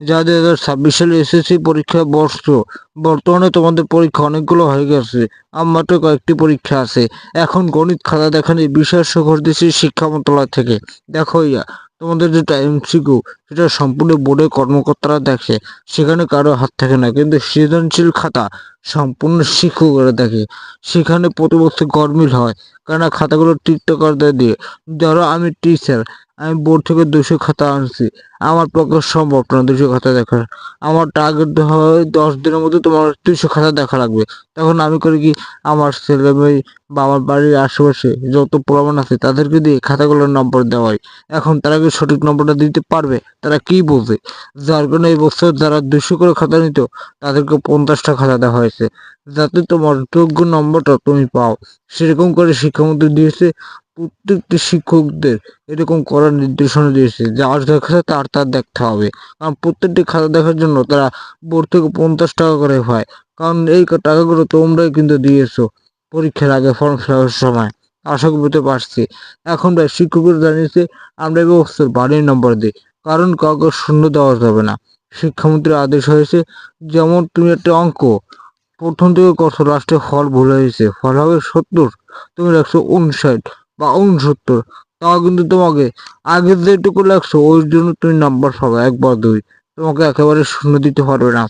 যা 2026 সালে এসএসসি পরীক্ষা বসছো, বর্তমানে তোমাদের পরীক্ষা অনেকগুলো হয়ে গেছে, আর মাত্র কয়েকটি পরীক্ষা আছে। এখন গণিত খাতা দেখানি বিশেষ খবর দিয়েছে শিক্ষা মন্ত্রণালয় থেকে। দেখো ইয়া, তোমাদের যেটা এমসিকিউ সেটা সম্পূর্ণ বোর্ডের কর্মকর্তারা দেখে, সেখানে কারো হাত থাকে না। কিন্তু সৃজনশীল খাতা সম্পূর্ণ শিক্ষকরা দেখে, সেখানে প্রতি বছর গরমিল হয়, কেননা খাতাগুলো টিকটকার দিয়ে। ধরো আমি টিচার, আমি বোর্ড থেকে 200 খাতা আনছি, আমার পক্ষে সম্ভব না 200 খাতা দেখা। আমার টার্গেট হয় 10 দিনের মধ্যে তোমার 200 খাতা দেখা লাগবে। তখন আমি করি কি, আমার ছেলে মেয়ে বা আমার বাড়ির আশেপাশে যত প্রমাণ আছে তাদেরকে দিয়ে খাতাগুলোর নম্বর দেওয়াই। এখন তারা কি সঠিক নম্বরটা দিতে পারবে? তারা কি বোঝে? যার কারণে এই বছর যারা 200 করে খাতা নিত তাদেরকে 50টা খাতা দেওয়া হয়েছে, যাতে তোমার যোগ্য নম্বরটা তুমি পাও। সেরকম করে শিক্ষামন্ত্রী দিয়েছে প্রত্যেকটি শিক্ষকদের, এরকম করার নির্দেশনা দিয়েছে। যার দেখা তার তার দেখতে হবে, কারণ প্রত্যেকটি খাতা দেখার জন্য তারা বোর্ড থেকে 50 টাকা করে পায়। কারণ এই টাকাগুলো তোমরাই কিন্তু দিয়েছো পরীক্ষার আগে ফর্ম ফিল আপের সময়। আশা করতে পারছি এখন শিক্ষকরা জানিয়েছে আমরা এই বছর বাড়ির নম্বর দিই, কারণ কাউকে শূন্য দেওয়া যাবে না। শিক্ষামন্ত্রীর আদেশ হয়েছে, যেমন তুমি একটা অঙ্ক প্রথম থেকে করছো, লাস্টে ফল ভুল হয়েছে, ফল হবে 70, তুমি রাখছো 59 বা 69, তাও কিন্তু তোমাকে আগে যেটুকু লাগছো ওই জন্য তুমি নাম্বার পাবে 1 বা 2, তোমাকে একেবারে শূন্য দিতে পারবে না।